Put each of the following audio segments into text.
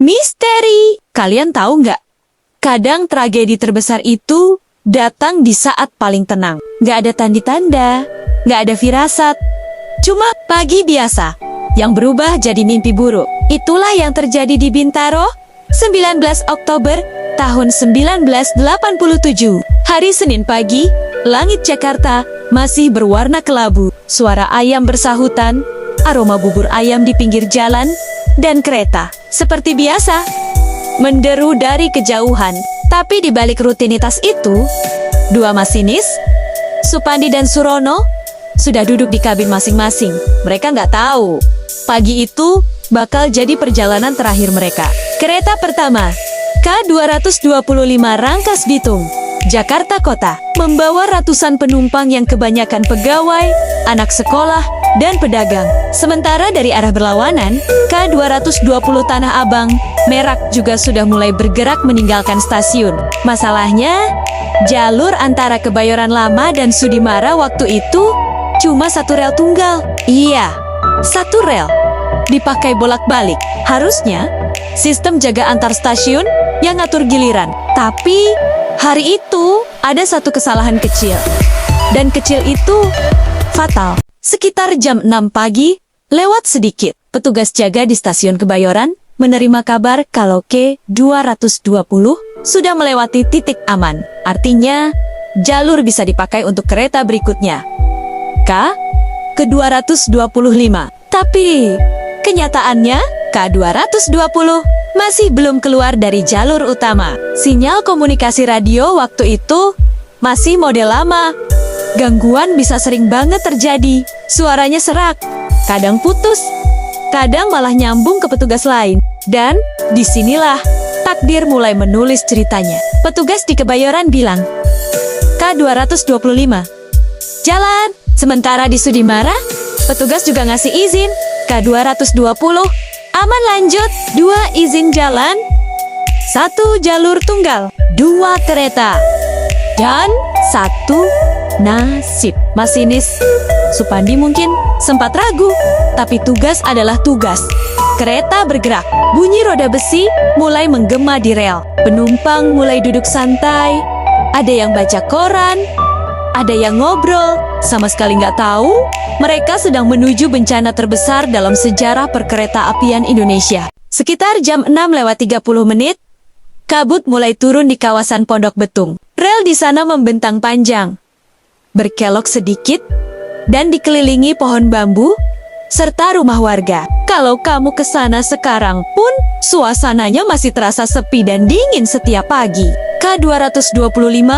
Misteri! Kalian tahu nggak? Kadang tragedi terbesar itu datang di saat paling tenang. Nggak ada tanda-tanda, nggak ada firasat. Cuma pagi biasa yang berubah jadi mimpi buruk. Itulah yang terjadi di Bintaro, 19 Oktober tahun 1987. Hari Senin pagi, langit Jakarta masih berwarna kelabu. Suara ayam bersahutan, aroma bubur ayam di pinggir jalan, dan kereta seperti biasa menderu dari kejauhan. Tapi di balik rutinitas itu, dua masinis, Supandi dan Surono, sudah duduk di kabin masing-masing. Mereka nggak tahu pagi itu bakal jadi perjalanan terakhir mereka. Kereta pertama, K225 Rangkas Bitung, Jakarta Kota, membawa ratusan penumpang yang kebanyakan pegawai, anak sekolah, dan pedagang. Sementara dari arah berlawanan, K220 Tanah Abang, Merak juga sudah mulai bergerak meninggalkan stasiun. Masalahnya, jalur antara Kebayoran Lama dan Sudimara waktu itu cuma satu rel tunggal. Iya, satu rel. Dipakai bolak-balik. Harusnya, sistem jaga antar stasiun yang ngatur giliran. Tapi, hari itu ada satu kesalahan kecil. Dan kecil itu fatal. Sekitar jam 6 pagi, lewat sedikit, petugas jaga di stasiun Kebayoran menerima kabar kalau K220 sudah melewati titik aman. Artinya, jalur bisa dipakai untuk kereta berikutnya. K225. Tapi, kenyataannya, K220 masih belum keluar dari jalur utama. Sinyal komunikasi radio waktu itu masih model lama. Gangguan bisa sering banget terjadi. Suaranya serak, kadang putus, kadang malah nyambung ke petugas lain. Dan disinilah takdir mulai menulis ceritanya. Petugas di Kebayoran bilang, K225, jalan. Sementara di Sudimara, petugas juga ngasih izin. K220, aman lanjut. 2 izin jalan, 1 jalur tunggal, 2 kereta, dan 1 nasib. Masinis Supandi mungkin sempat ragu, tapi tugas adalah tugas. Kereta bergerak, bunyi roda besi mulai menggema di rel. Penumpang mulai duduk santai, ada yang baca koran, ada yang ngobrol. Sama sekali nggak tahu mereka sedang menuju bencana terbesar dalam sejarah perkereta apian Indonesia. Sekitar jam 6:30, kabut mulai turun di kawasan Pondok Betung. Rel di sana membentang panjang, berkelok sedikit, dan dikelilingi pohon bambu, serta rumah warga. Kalau kamu ke sana sekarang pun, suasananya masih terasa sepi dan dingin setiap pagi. K225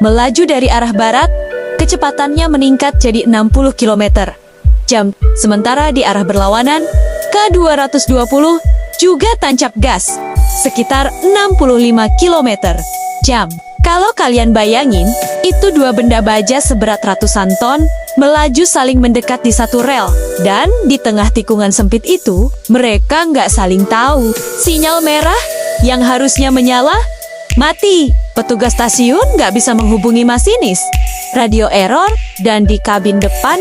melaju dari arah barat, kecepatannya meningkat jadi 60 km jam. Sementara di arah berlawanan, K220 juga tancap gas, sekitar 65 km jam. Kalau kalian bayangin, itu dua benda baja seberat ratusan ton, melaju saling mendekat di satu rel. Dan di tengah tikungan sempit itu, mereka nggak saling tahu. Sinyal merah yang harusnya menyala, mati. Petugas stasiun nggak bisa menghubungi masinis. Radio error, dan di kabin depan,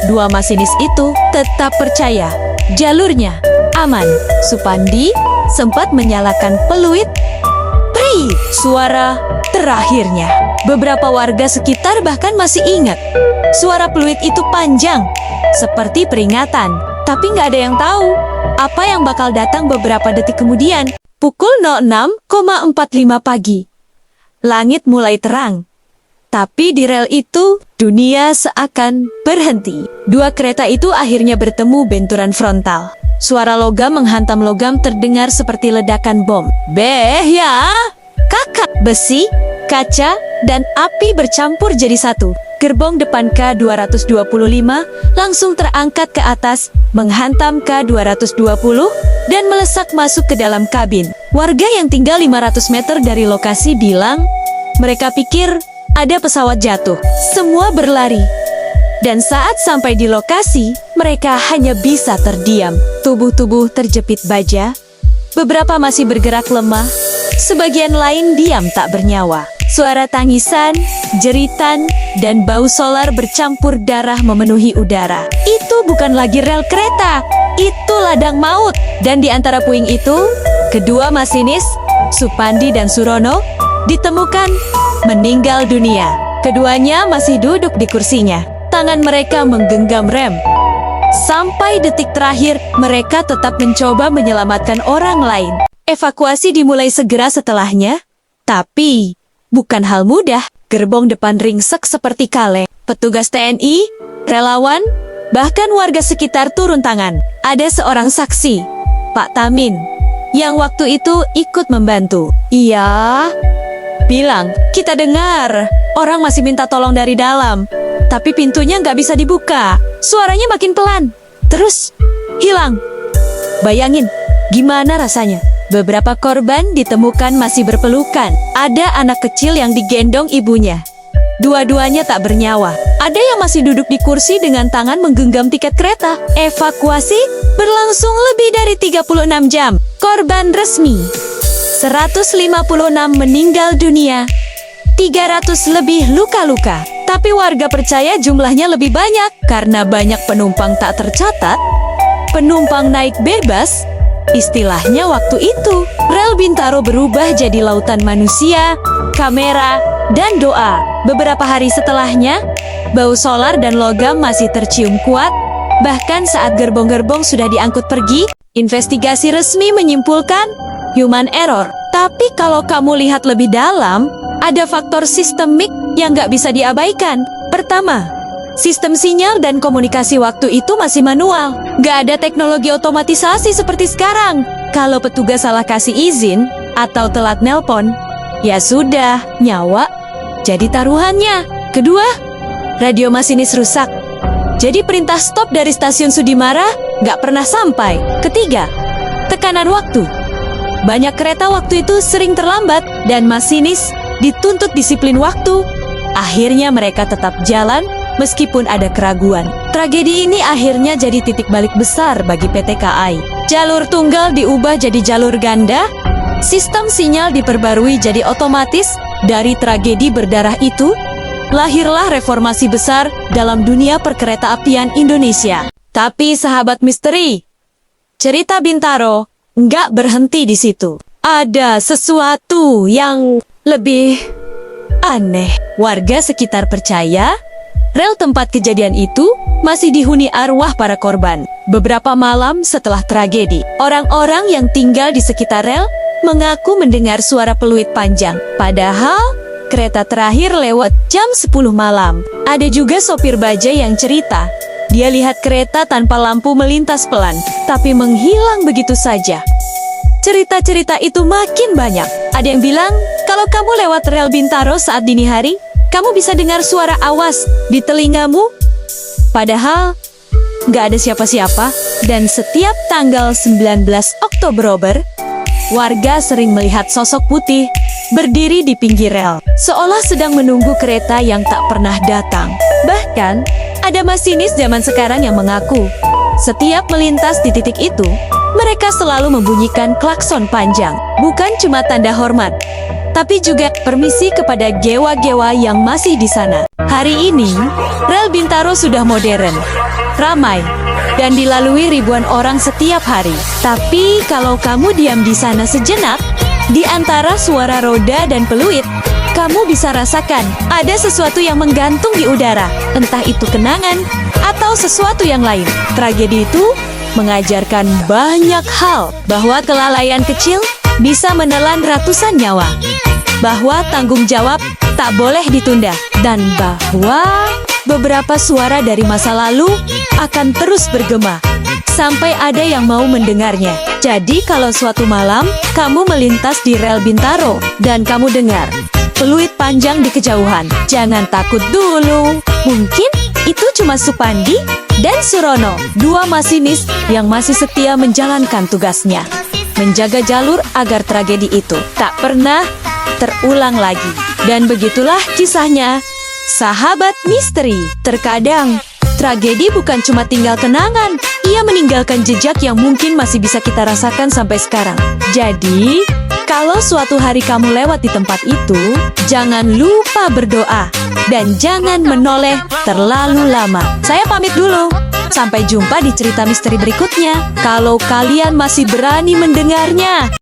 dua masinis itu tetap percaya jalurnya aman. Supandi sempat menyalakan peluit. Pri, suara terakhirnya. Beberapa warga sekitar bahkan masih ingat. Suara peluit itu panjang, seperti peringatan. Tapi nggak ada yang tahu apa yang bakal datang beberapa detik kemudian. Pukul 06.45 pagi. Langit mulai terang. Tapi di rel itu, dunia seakan berhenti. Dua kereta itu akhirnya bertemu benturan frontal. Suara logam menghantam logam terdengar seperti ledakan bom. Beh ya! Kakak! Besi, kaca, dan api bercampur jadi satu. Gerbong depan K225 langsung terangkat ke atas, menghantam K220, dan melesak masuk ke dalam kabin. Warga yang tinggal 500 meter dari lokasi bilang, mereka pikir ada pesawat jatuh. Semua berlari. Dan saat sampai di lokasi, mereka hanya bisa terdiam. Tubuh-tubuh terjepit baja, beberapa masih bergerak lemah, sebagian lain diam tak bernyawa. Suara tangisan, jeritan, dan bau solar bercampur darah memenuhi udara. Itu bukan lagi rel kereta, itu ladang maut. Dan di antara puing itu, kedua masinis, Supandi dan Surono, ditemukan meninggal dunia. Keduanya masih duduk di kursinya. Tangan mereka menggenggam rem. Sampai detik terakhir, mereka tetap mencoba menyelamatkan orang lain. Evakuasi dimulai segera setelahnya, tapi bukan hal mudah. Gerbong depan ringsek seperti kaleng. Petugas TNI, relawan, bahkan warga sekitar turun tangan. Ada seorang saksi, Pak Tamin, yang waktu itu ikut membantu. Iya, bilang, kita dengar orang masih minta tolong dari dalam, tapi pintunya nggak bisa dibuka. Suaranya makin pelan, terus hilang. Bayangin, gimana rasanya? Beberapa korban ditemukan masih berpelukan. Ada anak kecil yang digendong ibunya. Dua-duanya tak bernyawa. Ada yang masih duduk di kursi dengan tangan menggenggam tiket kereta. Evakuasi berlangsung lebih dari 36 jam. Korban resmi 156 meninggal dunia, 300 lebih luka-luka. Tapi warga percaya jumlahnya lebih banyak karena banyak penumpang tak tercatat. Penumpang naik bebas. Istilahnya waktu itu, rel Bintaro berubah jadi lautan manusia, kamera, dan doa. Beberapa hari setelahnya, bau solar dan logam masih tercium kuat. Bahkan saat gerbong-gerbong sudah diangkut pergi, investigasi resmi menyimpulkan human error. Tapi kalau kamu lihat lebih dalam, ada faktor sistemik yang nggak bisa diabaikan. Pertama, sistem sinyal dan komunikasi waktu itu masih manual. Nggak ada teknologi otomatisasi seperti sekarang. Kalau petugas salah kasih izin atau telat nelpon, ya sudah, nyawa jadi taruhannya. Kedua, radio masinis rusak. Jadi perintah stop dari stasiun Sudimara nggak pernah sampai. Ketiga, tekanan waktu. Banyak kereta waktu itu sering terlambat dan masinis dituntut disiplin waktu. Akhirnya mereka tetap jalan meskipun ada keraguan. Tragedi ini akhirnya jadi titik balik besar bagi PT KAI. Jalur tunggal diubah jadi jalur ganda, sistem sinyal diperbarui jadi otomatis. Dari tragedi berdarah itu, lahirlah reformasi besar dalam dunia perkereta-apian Indonesia. Tapi sahabat misteri, cerita Bintaro nggak berhenti di situ. Ada sesuatu yang lebih aneh. Warga sekitar percaya rel tempat kejadian itu masih dihuni arwah para korban. Beberapa malam setelah tragedi, orang-orang yang tinggal di sekitar rel mengaku mendengar suara peluit panjang. Padahal, kereta terakhir lewat jam 10 malam. Ada juga sopir bajai yang cerita, dia lihat kereta tanpa lampu melintas pelan, tapi menghilang begitu saja. Cerita-cerita itu makin banyak. Ada yang bilang, kalau kamu lewat rel Bintaro saat dini hari, kamu bisa dengar suara awas di telingamu. Padahal, nggak ada siapa-siapa. Dan setiap tanggal 19 Oktober, warga sering melihat sosok putih berdiri di pinggir rel, seolah sedang menunggu kereta yang tak pernah datang. Bahkan, ada masinis zaman sekarang yang mengaku, setiap melintas di titik itu, mereka selalu membunyikan klakson panjang. Bukan cuma tanda hormat, tapi juga permisi kepada gewa-gewa yang masih di sana. Hari ini, rel Bintaro sudah modern, ramai, dan dilalui ribuan orang setiap hari. Tapi kalau kamu diam di sana sejenak, di antara suara roda dan peluit, kamu bisa rasakan ada sesuatu yang menggantung di udara. Entah itu kenangan atau sesuatu yang lain. Tragedi itu mengajarkan banyak hal, bahwa kelalaian kecil bisa menelan ratusan nyawa, bahwa tanggung jawab tak boleh ditunda, dan bahwa beberapa suara dari masa lalu akan terus bergema sampai ada yang mau mendengarnya. Jadi kalau suatu malam kamu melintas di rel Bintaro dan kamu dengar peluit panjang di kejauhan, jangan takut dulu. Mungkin itu cuma Supandi dan Surono, dua masinis yang masih setia menjalankan tugasnya, menjaga jalur agar tragedi itu tak pernah terulang lagi. Dan begitulah kisahnya, sahabat misteri. Terkadang, tragedi bukan cuma tinggal kenangan, ia meninggalkan jejak yang mungkin masih bisa kita rasakan sampai sekarang. Jadi, Kalau suatu hari kamu lewat di tempat itu, jangan lupa berdoa dan jangan menoleh terlalu lama. Saya pamit dulu. Sampai jumpa di cerita misteri berikutnya. Kalau kalian masih berani mendengarnya.